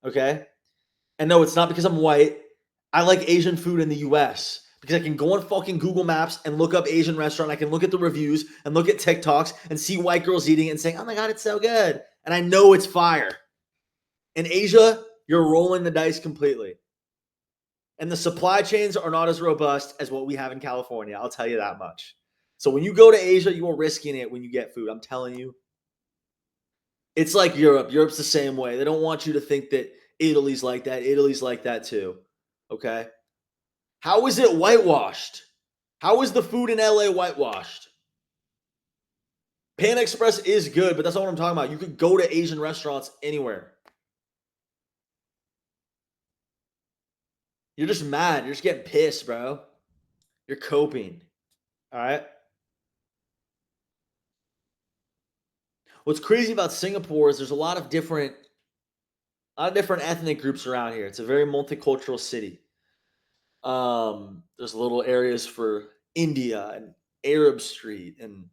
Okay. And no, it's not because I'm white. I like Asian food in the US because I can go on fucking Google Maps and look up Asian restaurant. I can look at the reviews and look at TikToks and see white girls eating it and saying, oh my God, it's so good. And I know it's fire. In Asia, you're rolling the dice completely. And the supply chains are not as robust as what we have in California. I'll tell you that much. So when you go to Asia, you are risking it when you get food. I'm telling you. It's like Europe. Europe's the same way. They don't want you to think that Italy's like that. Italy's like that too. Okay. How is it whitewashed? How is the food in LA whitewashed? Pan Express is good, but that's not what I'm talking about. You could go to Asian restaurants anywhere. You're just mad. You're just getting pissed, bro. You're coping. All right. What's crazy about Singapore is there's a lot of different ethnic groups around here. It's a very multicultural city. There's little areas for India and Arab Street and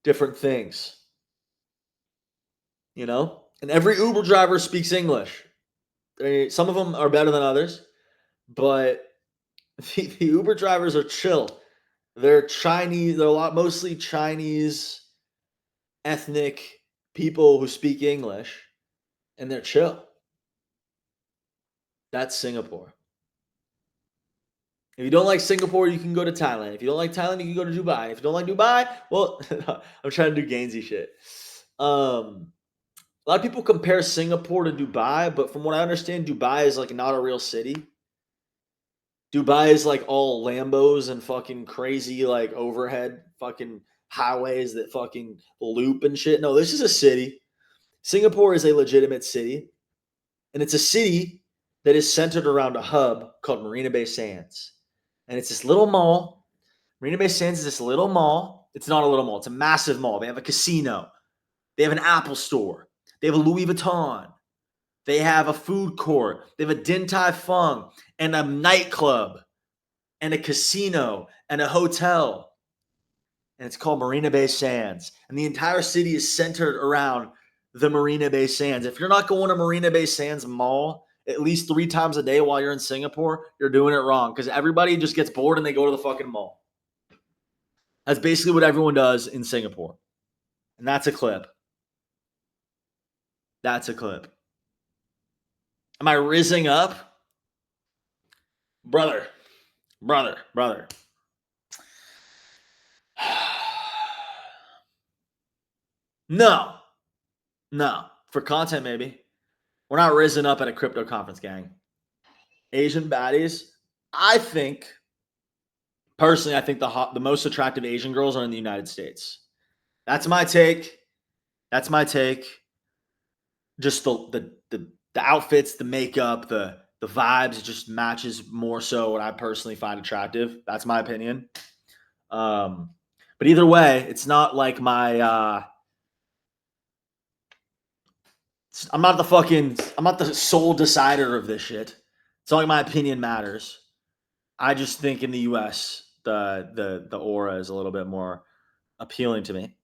different things, you know? And every Uber driver speaks English. Some of them are better than others, but the Uber drivers are chill. They're Chinese, they're mostly Chinese ethnic people who speak English, and they're chill. That's Singapore. If you don't like Singapore, you can go to Thailand. If you don't like Thailand, you can go to Dubai. If you don't like Dubai, well, I'm trying to do Gainsy shit. A lot of people compare Singapore to Dubai, but from what I understand, Dubai is like not a real city. Dubai is like all Lambos and fucking crazy like overhead fucking highways that fucking loop and shit. No, this is a city. Singapore is a legitimate city, and it's a city that is centered around a hub called Marina Bay Sands. And it's this little mall. Marina Bay Sands is this little mall. It's not a little mall, it's a massive mall. They have a casino, they have an Apple store, they have a Louis Vuitton, they have a food court, they have a Din Tai Fung, and a nightclub, and a casino, and a hotel. And it's called Marina Bay Sands. And the entire city is centered around the Marina Bay Sands. If you're not going to Marina Bay Sands Mall at least 3 times a day while you're in Singapore, you're doing it wrong because everybody just gets bored and they go to the fucking mall. That's basically what everyone does in Singapore. And that's a clip. That's a clip. Am I rizzing up? Brother. No. For content, maybe. We're not risen up at a crypto conference, gang. Asian baddies. Personally, I think the most attractive Asian girls are in the United States. That's my take. Just the outfits, the makeup, the vibes, it just matches more so what I personally find attractive. That's my opinion. But either way, it's not like I'm not the sole decider of this shit. It's not like my opinion matters. I just think in the US, the aura is a little bit more appealing to me.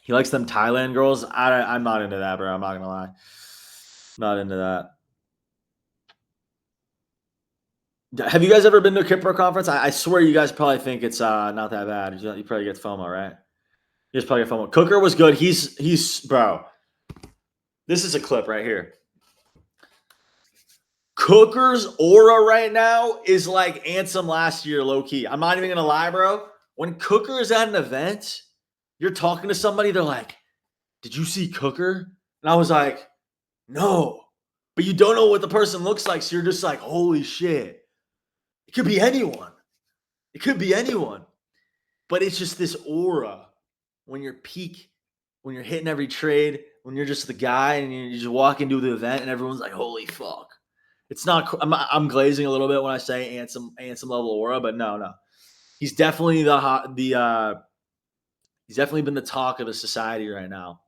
He likes them Thailand girls. I'm not into that, bro. I'm not gonna lie. Not into that. Have you guys ever been to a crypto conference? I swear you guys probably think it's not that bad. You probably get FOMO, right? You just probably get FOMO. Cooker was good. He's bro. This is a clip right here. Cooker's aura right now is like Ansem last year, low key. I'm not even gonna lie, bro. When Cooker is at an event, you're talking to somebody, they're like, "Did you see Cooker?" And I was like, "No." But you don't know what the person looks like, so you're just like, "Holy shit." It could be anyone. But it's just this aura when you're when you're hitting every trade, when you're just the guy and you just walk into the event and everyone's like, "Holy fuck." It's not. I'm glazing a little bit when I say Ansem level aura, but no. He's definitely he's definitely been the talk of the society right now.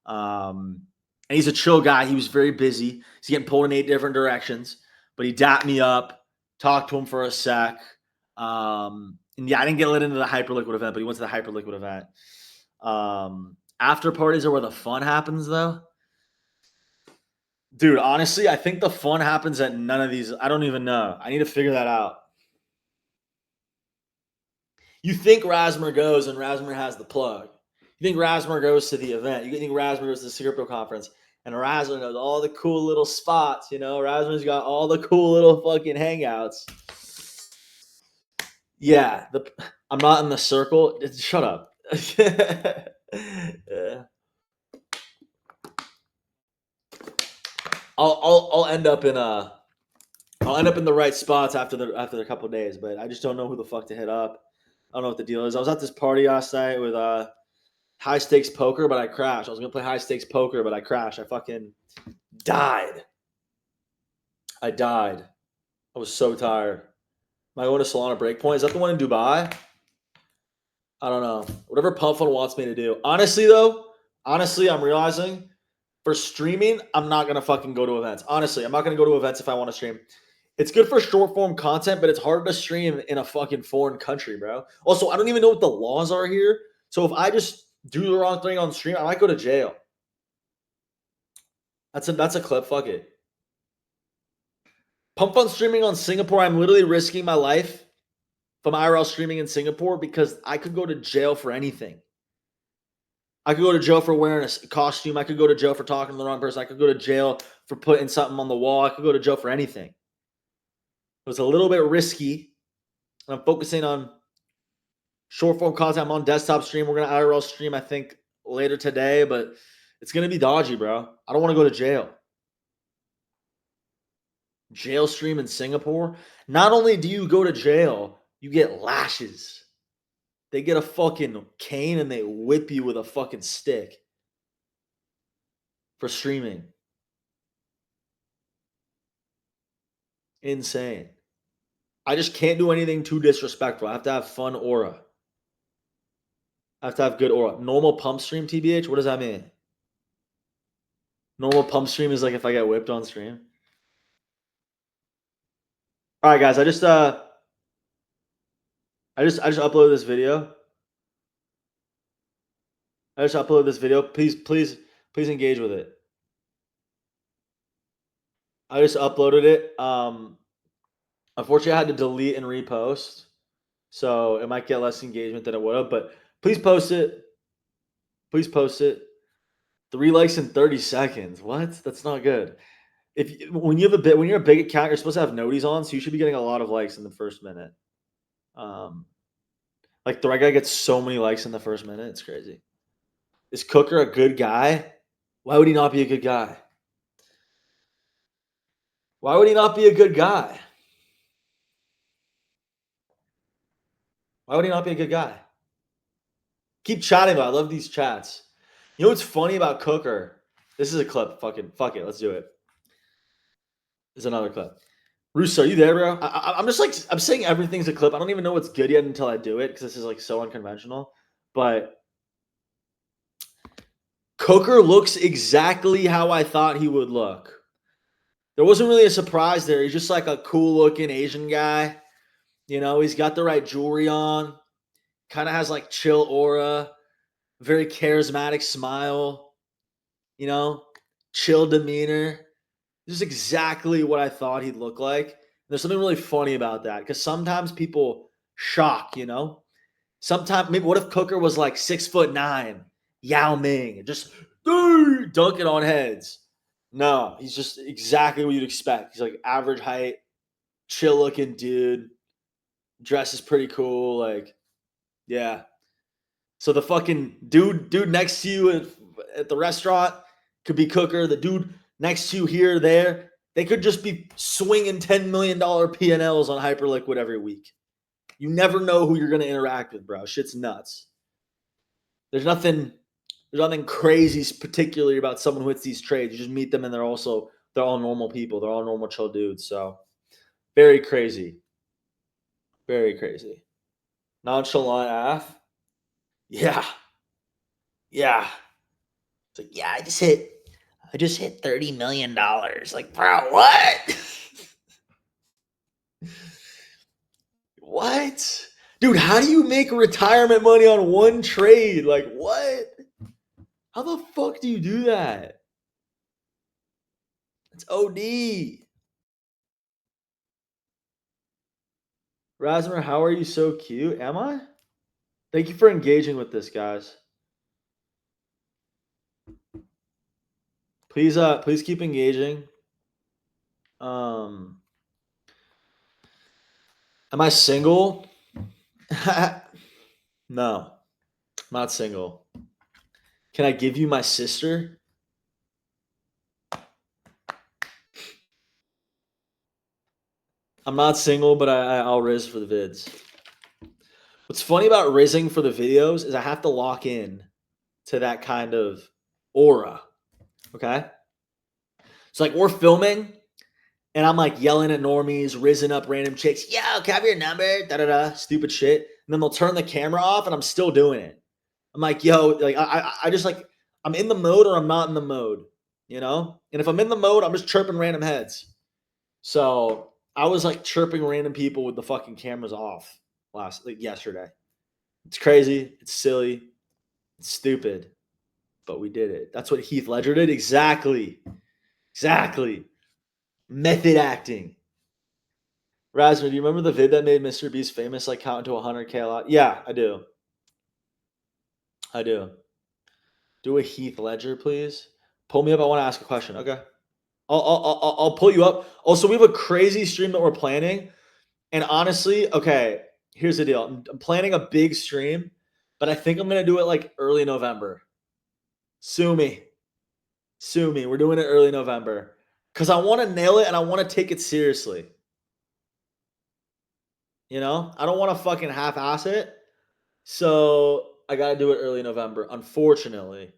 And he's a chill guy. He was very busy. He's getting pulled in 8 different directions, but he dapped me up, talked to him for a sec. And yeah, I didn't get let into the Hyperliquid event, but he went to the Hyperliquid event. After parties are where the fun happens, though. Dude, honestly, I think the fun happens at none of these. I don't even know. I need to figure that out. You think Rasmer goes and Rasmer has the plug. You think Rasmer goes to the event. You think Rasmer goes to the Secret Pro conference. And Rasmer knows all the cool little spots, you know. Rasmer's got all the cool little fucking hangouts. Yeah, I'm not in the circle. Shut up. Yeah. I'll end up in the right spots after a couple of days, but I just don't know who the fuck to hit up. I don't know what the deal is. I was at this party last night with high stakes poker, but I crashed. I was gonna play high stakes poker, but I crashed. I fucking died. I died. I was so tired. Am I going to Solana Breakpoint? Is that the one in Dubai? I don't know. Whatever Pump Fund wants me to do. Honestly, I'm realizing for streaming, I'm not gonna fucking go to events. Honestly, I'm not gonna go to events if I want to stream. It's good for short form content, but it's hard to stream in a fucking foreign country, bro. Also, I don't even know what the laws are here. So if I just do the wrong thing on stream, I might go to jail. That's a clip. Fuck it. Pump Fun streaming on Singapore. I'm literally risking my life from IRL streaming in Singapore because I could go to jail for anything. I could go to jail for wearing a costume. I could go to jail for talking to the wrong person. I could go to jail for putting something on the wall. I could go to jail for anything. It was a little bit risky. I'm focusing on short form content. I'm on desktop stream. We're going to IRL stream, I think, later today, but it's going to be dodgy, bro. I don't want to go to jail. Jail stream in Singapore. Not only do you go to jail, you get lashes. They get a fucking cane and they whip you with a fucking stick for streaming. Insane. I just can't do anything too disrespectful. I have to have fun aura. I have to have good aura. Normal pump stream, TBH? What does that mean? Normal pump stream is like if I get whipped on stream. All right, guys. I just uploaded this video. Please engage with it. I just uploaded it. Unfortunately, I had to delete and repost, so it might get less engagement than it would have. But please post it. Please post it. 3 likes in 30 seconds. What? That's not good. When you're a big account, you're supposed to have noties on, so you should be getting a lot of likes in the first minute. Like the right guy gets so many likes in the first minute. It's crazy. Is Cooker a good guy? Why would he not be a good guy? Why would he not be a good guy? Why would he not be a good guy? Keep chatting though. I love these chats. You know what's funny about Cooker? This is a clip. Fuck it. Let's do it. There's another clip. Roos, are you there, bro? I'm just like I'm saying everything's a clip. I don't even know what's good yet until I do it because this is like so unconventional. But Cooker looks exactly how I thought he would look. There wasn't really a surprise there. He's just like a cool looking Asian guy. You know, he's got the right jewelry on. Kind of has like chill aura. Very charismatic smile. You know, chill demeanor. This is exactly what I thought he'd look like. There's something really funny about that because sometimes people shock, you know? Sometimes, maybe what if Cooker was like 6'9", Yao Ming, just dunking on heads? No, he's just exactly what you'd expect. He's like average height, chill looking dude, dresses pretty cool. Like, yeah. So the fucking dude next to you at the restaurant could be Cooker. The dude next to you here, there, they could just be swinging $10 million P&Ls on Hyperliquid every week. You never know who you're going to interact with, bro. Shit's nuts. There's nothing crazy particularly about someone who hits these trades. You just meet them and they're all normal people. They're all normal chill dudes. So very crazy. Very crazy. Nonchalant AF. Yeah. Yeah. It's like, yeah, I just hit $30 million. Like, bro, what? What? Dude, how do you make retirement money on one trade? Like, what? How the fuck do you do that? It's OD. Rasmer, how are you so cute? Am I? Thank you for engaging with this, guys. Please keep engaging. Um, am I single? No, not single. Can I give you my sister? I'm not single, but I'll riz for the vids. What's funny about rizzing for the videos is I have to lock in to that kind of aura. Okay. It's like we're filming and I'm like yelling at normies, rizzing up random chicks. Yo, can I have your number? Da da da. Stupid shit. And then they'll turn the camera off and I'm still doing it. I'm like, yo, like I just like I'm in the mode or I'm not in the mode, you know? And if I'm in the mode, I'm just chirping random heads. So I was like chirping random people with the fucking cameras off yesterday. It's crazy. It's silly. It's stupid. But we did it. That's what Heath Ledger did. Exactly. Exactly. Method acting. Razmer, do you remember the vid that made Mr. Beast famous, like counting to 100K a lot? Yeah, I do. I do. Do a Heath Ledger, please. Pull me up. I want to ask a question. Okay. I'll pull you up. Also, we have a crazy stream that we're planning. And honestly, okay, here's the deal. I'm planning a big stream, but I think I'm going to do it like early November. Sue me. Sue me. We're doing it early November because I want to nail it and I want to take it seriously. You know, I don't want to fucking half ass it. So I got to do it early November, unfortunately.